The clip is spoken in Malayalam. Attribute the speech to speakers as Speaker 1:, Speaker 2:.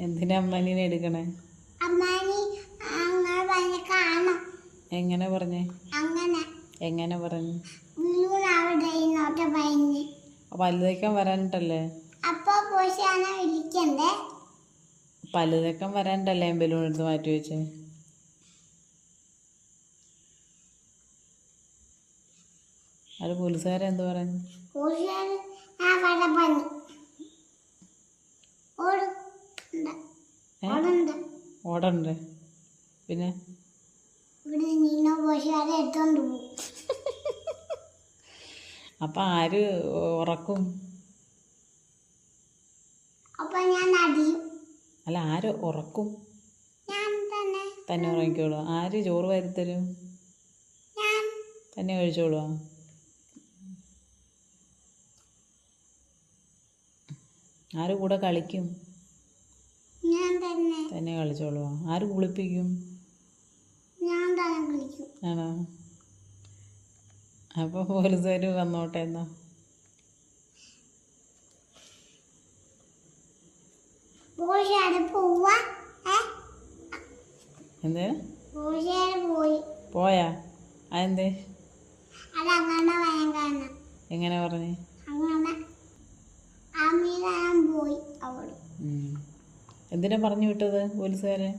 Speaker 1: എന്തിനാ അമ്മാനീനെ എടുക്കണേ? എങ്ങനെ പറഞ്ഞേ? എങ്ങനെ പറഞ്ഞു? പല്ല് തേക്കാൻ വരാനിട്ടല്ലേ? പല്ല് തേക്കാൻ വരാനിട്ടല്ലേ ബലൂൺ എടുത്ത് മാറ്റി വെച്ചേ? അത് പോലീസുകാരെ എന്ത് പറഞ്ഞു? ഓടണ്ടേ? പിന്നെ അപ്പൊ ആര് ഉറക്കും? അല്ല, ആര് ഉറക്കും? തന്നെ ഉറങ്ങിക്കോളൂ. ആര് ചോറ് വരുത്തരും? തന്നെ കഴിച്ചോളൂ. ആര് കൂടെ കളിക്കും? തന്നെ കളിച്ചോളൂ. ആര് കുളിപ്പിക്കും? ആണോ? അപ്പൊ പോലീസുകാർ വന്നോട്ടെ എന്നാ. എന്ത് പോയാ? അതെന്തേ? എങ്ങനെ പറഞ്ഞേ? എന്തിനാ പറഞ്ഞു വിട്ടത് പോലീസുകാരെ?